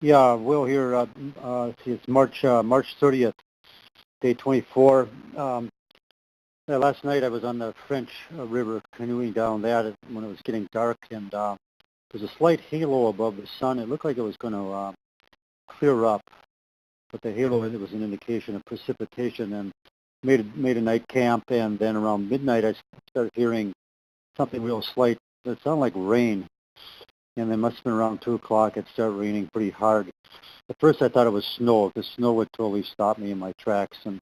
Yeah, Will here. It's March 30th, day 24. Last night I was on the French River canoeing down that when it was getting dark, and there's a slight halo above the sun. It looked like it was going to clear up, but the halo it was an indication of precipitation, and made a night camp. And then around midnight I started hearing something real slight. It sounded like rain, and then must have been around 2 o'clock. It started raining pretty hard. At first I thought it was snow. The snow would totally stop me in my tracks. And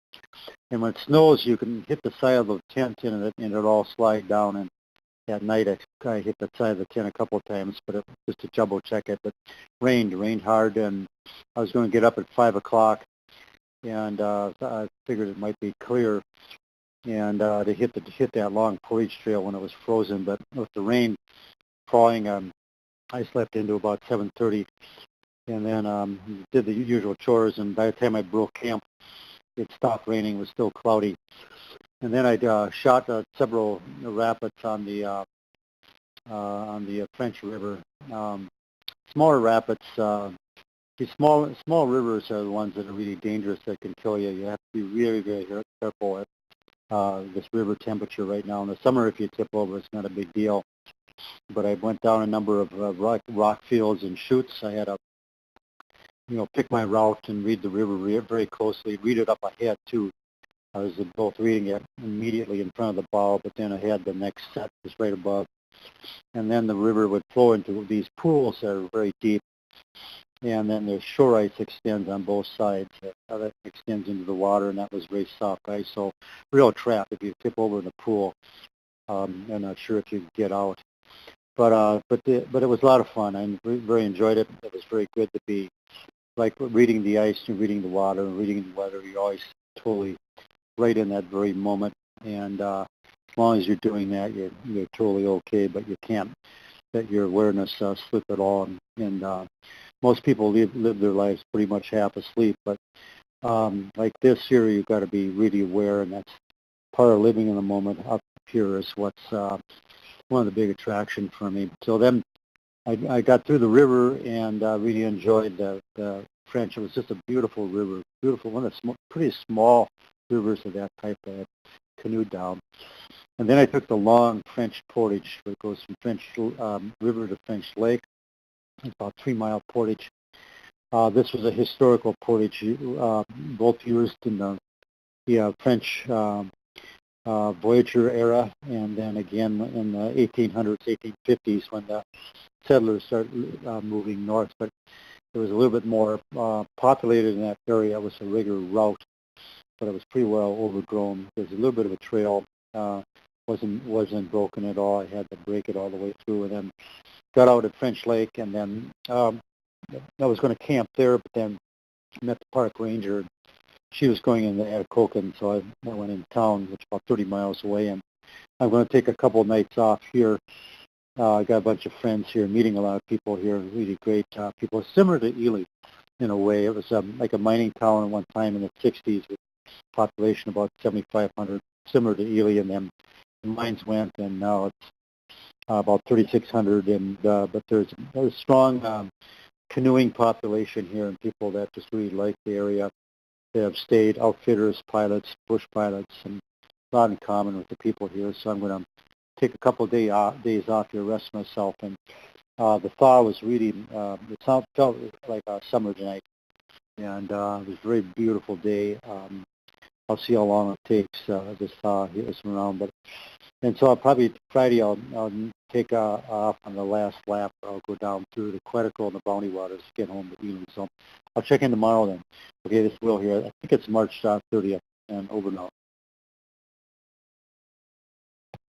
when it snows, you can hit the side of the tent and it'll all slide down. And at night I hit the side of the tent a couple of times, but just to double check it. But rained hard, and I was going to get up at 5 o'clock, and I figured it might be clear, and to hit that long portage trail when it was frozen. But with the rain falling, I slept into about 7:30. And then did the usual chores, and by the time I broke camp, it stopped raining. It was still cloudy. And then I shot several rapids on the French River. Smaller rapids. These small rivers are the ones that are really dangerous, that can kill you. You have to be really, very careful at this river temperature right now. In the summer, if you tip over, it's not a big deal. But I went down a number of rock fields and chutes. I had to pick my route and read the river very closely, read it up ahead too. I was both reading it immediately in front of the bow, but then ahead the next set was right above. And then the river would flow into these pools that are very deep, and then the shore ice extends on both sides. That extends into the water, and that was very soft ice, so real trap if you tip over in the pool. I'm not sure if you can get out. But it was a lot of fun. I very enjoyed it. It was very good to be like reading the ice and reading the water and reading the weather. You're always totally right in that very moment. And as long as you're doing that, you're totally okay. But you can't let your awareness slip at all. And most people live their lives pretty much half asleep. But like this here, you've got to be really aware, and that's part of living in the moment. Up here is what's one of the big attractions for me. So then I got through the river and really enjoyed the French. It was just a beautiful river, beautiful, one of the pretty small rivers of that type that I canoed down. And then I took the long French portage, that goes from French River to French Lake. It's about 3-mile portage. This was a historical portage, both used in the French Voyager era, and then again in the 1800s, 1850s, when the settlers started moving north. But it was a little bit more populated in that area. It was a regular route, but it was pretty well overgrown. There's a little bit of a trail. Wasn't broken at all. I had to break it all the way through, and then got out at French Lake, and then I was going to camp there, but then met the park ranger. She was going into Atacocan, so I went in town, which is about 30 miles away, and I'm going to take a couple of nights off here. I got a bunch of friends here, meeting a lot of people here, really great people, similar to Ely in a way. It was like a mining town at one time in the 60s with population about 7,500, similar to Ely, and then the mines went, and now it's about 3,600, and but there's a strong canoeing population here, and people that just really like the area. They have stayed, outfitters, pilots, bush pilots, and a lot in common with the people here. So I'm going to take a couple of days off here, rest myself. And the thaw was really, it felt like a summer night. And it was a very beautiful day. I'll see how long it takes this thaw is around. And so I'll probably Friday I'll take off on the last lap. I'll go down through the Quetico and the Bounty Waters to get home to Ely. So I'll check in tomorrow then. Okay, this is Will here. I think it's March 30th, and over now.